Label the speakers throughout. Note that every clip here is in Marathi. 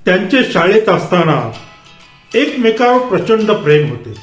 Speaker 1: त्यांचे शाळेत असताना एकमेकावर प्रचंड प्रेम होते.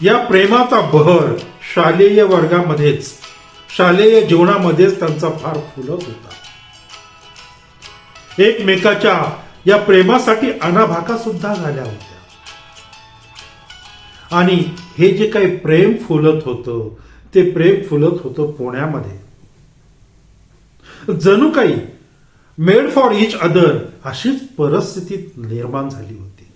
Speaker 1: या प्रेमाचा बहर शालेय वर्गामध्येच, शालेय जीवनामध्येच त्यांचा फार फुलत होता. एकमेकाच्या या प्रेमासाठी अनाभाका सुद्धा झाल्या होत्या. आणि हे जे काही प्रेम फुलत होतं, ते प्रेम फुलत होतं पुण्यामध्ये. जणू काही मेड फॉर इच अदर अशीच परिस्थिती निर्माण झाली होती.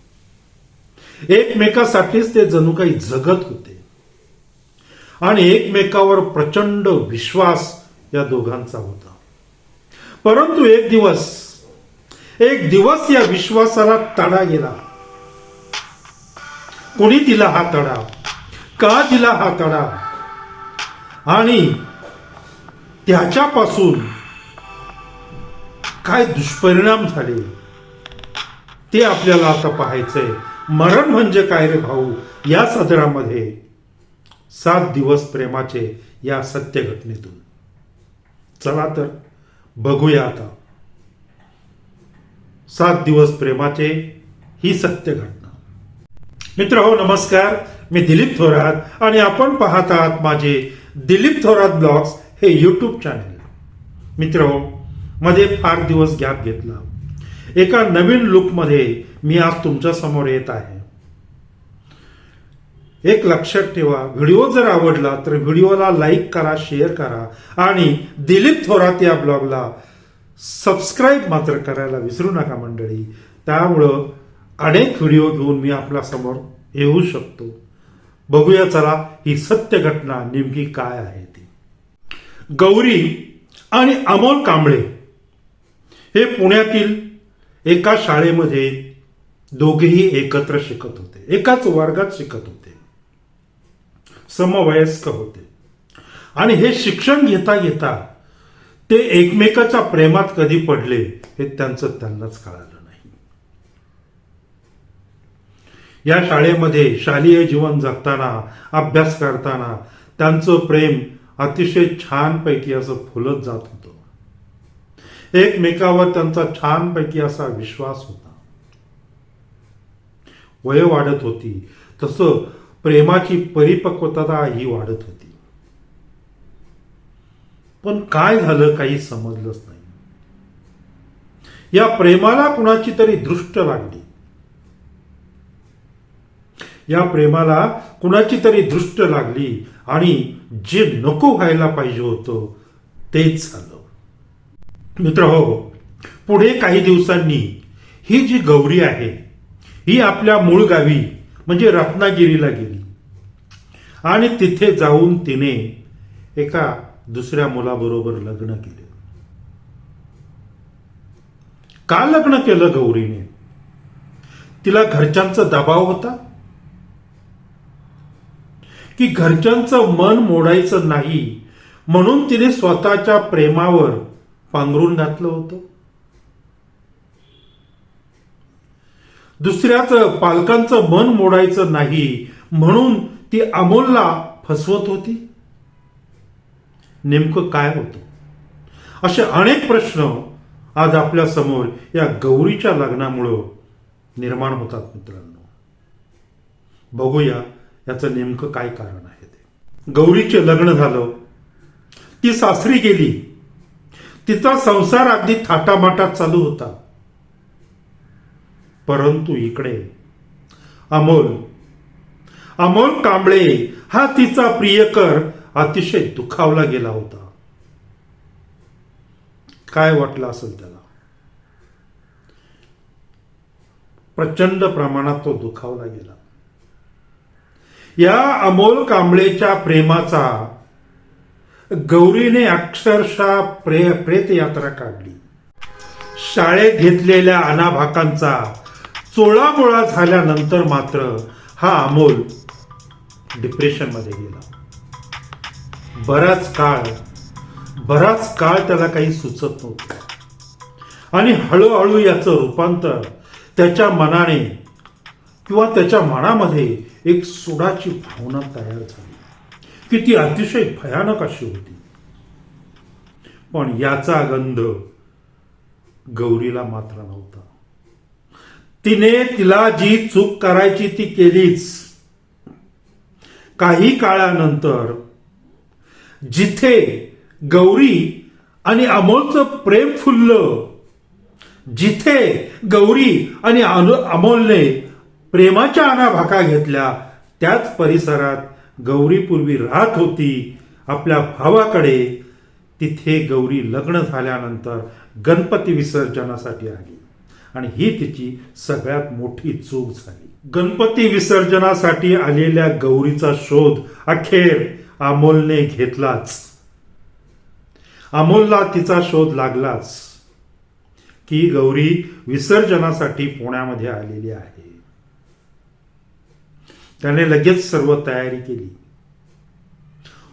Speaker 1: एकमेकासाठीच ते जणू काही जगत होते आणि एकमेकावर प्रचंड विश्वास या दोघांचा होता. परंतु एक दिवस या विश्वासाला तडा गेला. कोणी दिला हा तडा? का दिला हा तडा? आणि त्याच्यापासून काय दुष्परिणाम झाले ते आपल्याला आता पाहायचंय. मरण म्हणजे काय रे भाऊ, या सदरामध्ये 7 दिवस प्रेमाचे या सत्य घटनेतून. चला तर बघूया आता 7 दिवस प्रेमाचे ही सत्य घटना. मित्र हो, नमस्कार. मी दिलीप थोरात आणि आपण पाहत आहात माझे दिलीप थोरात ब्लॉग्स हे यूट्यूब चॅनल. मित्र हो, मध्ये फार दिवस गॅप घेतला. एका नवीन लुकमध्ये मी आज तुमच्या समोर येत आहे. एक लक्षात ठेवा, व्हिडिओ जर आवडला तर व्हिडिओला लाईक करा, शेअर करा आणि दिलीप थोरात या ब्लॉगला सबस्क्राईब मात्र करायला विसरू नका मंडळी. त्यामुळं अनेक व्हिडिओ घेऊन मी आपल्या समोर येऊ शकतो. बघूया चला ही सत्य घटना नेमकी काय आहे ती. गौरी आणि अमोल कांबळे हे पुण्यातील एका शाळेमध्ये दोघेही एकत्र शिकत होते. एकाच वर्गात शिकत होते. समवयस्क होते. आणि हे शिक्षण घेता घेता ते एकमेकाच्या प्रेमात कधी पडले हे त्यांनाच कळालं नाही. या शाळेमध्ये शालेय जीवन जगताना, अभ्यास करताना त्यांचं प्रेम अतिशय छानपैकी असं फुलत जात होतं. एकमेकावर त्यांचा छानपैकी असा विश्वास होता. वय वाढत होती तसं प्रेमाची परिपक्वता ही वाढत होती. पण काय झालं काही समजलंच नाही. या प्रेमाला कुणाची तरी दृष्ट लागली. या प्रेमाला कुणाची तरी दृष्ट लागली आणि जे नको व्हायला पाहिजे होतं तेच झालं. मित्र हो, पुढे काही दिवसांनी ही जी गौरी आहे ही आपल्या मूळ गावी म्हणजे रत्नागिरीला गेली आणि तिथे जाऊन तिने एका दुसऱ्या मुलाबरोबर लग्न केले. का लग्न केलं गौरीने? तिला घरच्यांचा दबाव होता की घरच्यांचं मन मोडायचं नाही म्हणून तिने स्वतःच्या प्रेमावर पांघरून घातलं होतं? दुसऱ्याच पालकांचं मन मोडायचं नाही म्हणून ती अमोलला फसवत होती? नेमकं काय होतं? असे अनेक प्रश्न आज आपल्या समोर या गौरीच्या लग्नामुळं निर्माण होतात. मित्रांनो, बघूया याचं नेमकं काय कारण आहे ते. गौरीचे लग्न झालं, ती सासरी गेली. तिचा संसार अगदी थाटामाटात चालू होता. परंतु इकडे अमोल कांबळे हा तिचा प्रियकर अतिशय दुखावला गेला होता. काय वाटलं असेल त्याला? प्रचंड प्रमाणात तो दुखावला गेला. या अमोल कांबळेच्या प्रेमाचा गौरीने अक्षरशः प्रेत यात्रा काढली. शाळेत घेतलेल्या अनाभाकांचा चोळामोळा झाल्यानंतर मात्र हा अमोल डिप्रेशन मध्ये गेला. बराच काळ त्याला काही सुचत नव्हतं आणि हळूहळू याचं रूपांतर त्याच्या मनाने किंवा त्याच्या मनामध्ये एक सुडाची भावना तयार झाली की ती अतिशय भयानक अशी होती. पण याचा गंध गौरीला मात्र नव्हता. तिने तिला जी चूक करायची ती केलीच. काही काळानंतर जिथे गौरी आणि अमोलचं प्रेम फुललं, जिथे गौरी आणि अमोलने प्रेमाच्या अनाभाका घेतल्या, त्याच परिसरात गौरी पूर्वी राहत होती आपल्या भावाकडे. तिथे गौरी लग्न झाल्यानंतर गणपती विसर्जनासाठी आली आणि ही तिची सगळ्यात मोठी चूक झाली. गणपती विसर्जनासाठी आलेल्या गौरीचा शोध अखेर अमोलने घेतलाच. अमोलला तिचा शोध लागलाच की गौरी विसर्जनासाठी पुण्यामध्ये आलेली आहे. त्याने लगेच सर्व तयारी केली.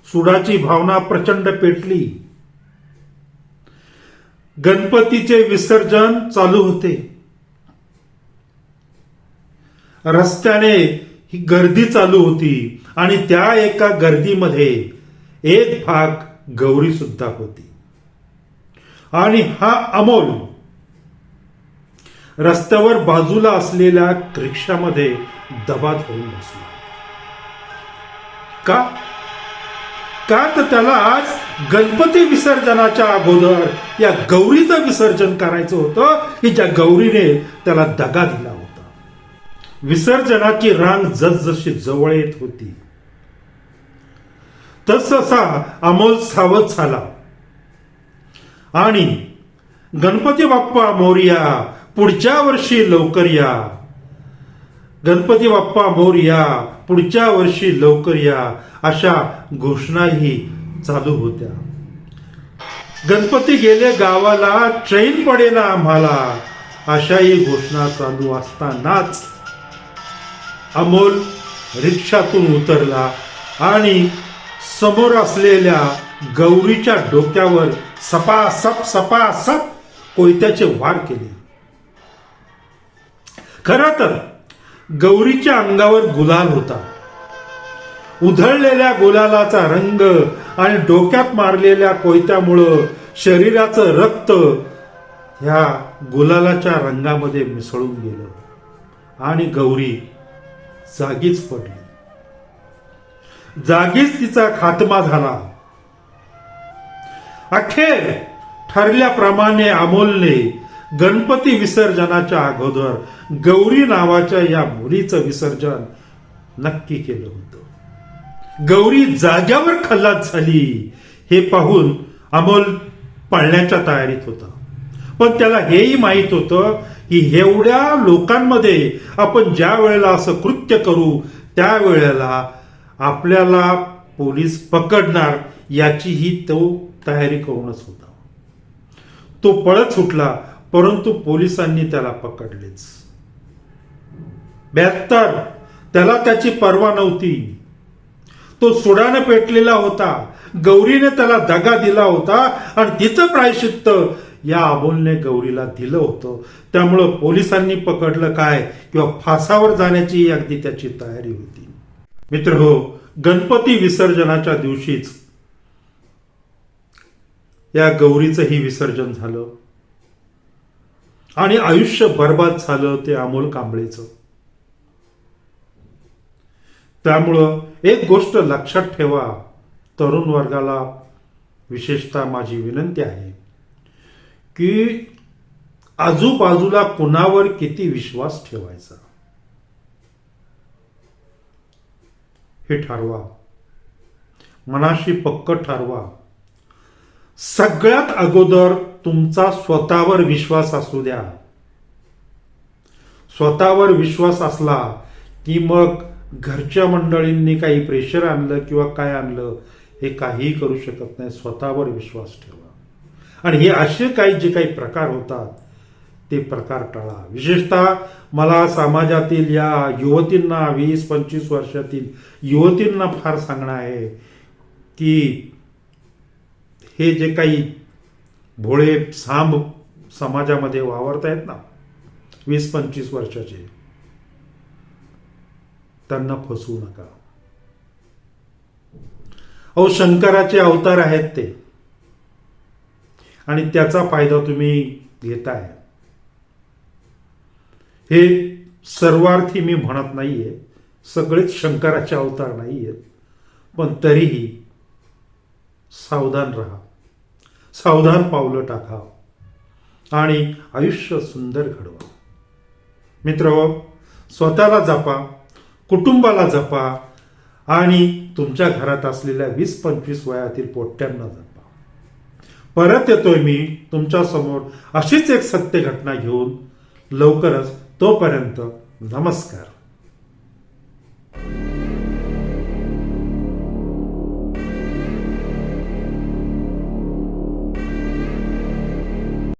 Speaker 1: सुडाची भावना प्रचंड पेटली. गणपतीचे विसर्जन चालू होते. रस्त्याने ही गर्दी चालू होती आणि त्या एका गर्दीमध्ये एक भाग गौरी सुद्धा होती. आणि हा अमोल रस्त्यावर बाजूला असलेल्या रिक्षामध्ये दबा धरून बसला. का तर त्याला आज गणपती विसर्जनाच्या अगोदर या गौरीचं विसर्जन करायचं होतं की ज्या गौरीने त्याला दगा दिला होता. विसर्जनाची रांग जसजशी जवळ येत होती तससा अमोल सावध झाला आणि गणपती बाप्पा मोरया, पुढच्या वर्षी लवकर या, गणपती बाप्पा मोरया, पुढच्या वर्षी लवकर या, अशा घोषणाही चालू होत्या. गणपती गेले गावाला, ट्रेन पडेना आम्हाला, अशाही घोषणा चालू असतानाच अमोल रिक्षातून उतरला आणि समोर असलेल्या गौरीच्या डोक्यावर सपासप कोयत्याचे वार केले. खरं तर गौरीच्या अंगावर गुलाल होता. उधळलेल्या गुलालाचा रंग आणि डोक्यात मारलेल्या कोयत्यामुळं शरीराचं रक्त ह्या गुलालाच्या रंगामध्ये मिसळून गेलं आणि गौरी जागीच पडली. जागीच तिचा खात्मा झाला. अखेर ठरल्याप्रमाणे अमोलने गणपती विसर्जनाच्या अगोदर गौरी नावाच्या या मुलीचं विसर्जन नक्की केलं होतं. गौरी जाग्यावर खल्लास झाली हे पाहून अमोल पळण्याच्या तयारीत होता. पण त्याला हेही माहित होतं की एवढ्या लोकांमध्ये आपण ज्या वेळेला असं कृत्य करू त्यावेळेला आपल्याला पोलीस पकडणार, याचीही तो तयारी करूनच होता. तो पळत सुटला, परंतु पोलिसांनी त्याला पकडलेच. 72 त्याला त्याची पर्वा नव्हती. तो सुडानं पेटलेला होता. गौरीने त्याला दगा दिला होता आणि तिचं प्रायश्चित्त या अमोलने गौरीला दिलं होतं. त्यामुळं पोलिसांनी पकडलं काय किंवा फासावर जाण्याची अगदी त्याची तयारी होती. मित्रहो, गणपती विसर्जनाच्या दिवशीच या गौरीचंही विसर्जन झालं आणि आयुष्य बर्बाद झालं ते अमोल कांबळेचं. त्यामुळं एक गोष्ट लक्षात ठेवा, तरुण वर्गाला विशेषतः माझी विनंती आहे की आजूबाजूला कुणावर किती विश्वास ठेवायचा हे ठरवा. मनाशी पक्क ठरवा. सगळ्यात अगोदर तुमचा स्वतःवर विश्वास असू द्या. स्वतःवर विश्वास असला की मग घरच्या मंडळींनी काही प्रेशर आणलं किंवा काय आणलं हे काहीही करू शकत नाही. स्वतःवर विश्वास ठेवा आणि हे असे काही जे काही प्रकार होतात ते प्रकार टाळा. विशेषतः मला समाजातील या युवतींना, 20-25 वर्षातील युवतींना फार सांगणं आहे की हे जे काही भोळे सांब समाजामध्ये वावरत आहेत ना 20-25 वर्षाचे, त्यांना फसवू नका. अहो, शंकराचे अवतार आहेत ते आणि त्याचा फायदा तुम्ही घेताय. हे सर्वार्थी मी म्हणत नाहीये, सगळेच शंकराचे अवतार नाहीयेत, पण तरीही सावधान राहा, सावधान पावलं टाका आणि आयुष्य सुंदर घडवा. मित्र, स्वतःला जपा, कुटुंबाला जपा आणि तुमच्या घरात असलेल्या 20-25 वयातील पोट्ट्यांना जपा. परत येतोय मी तुमच्या समोर अशीच एक सत्य घटना घेऊन लवकरच. तोपर्यंत नमस्कार.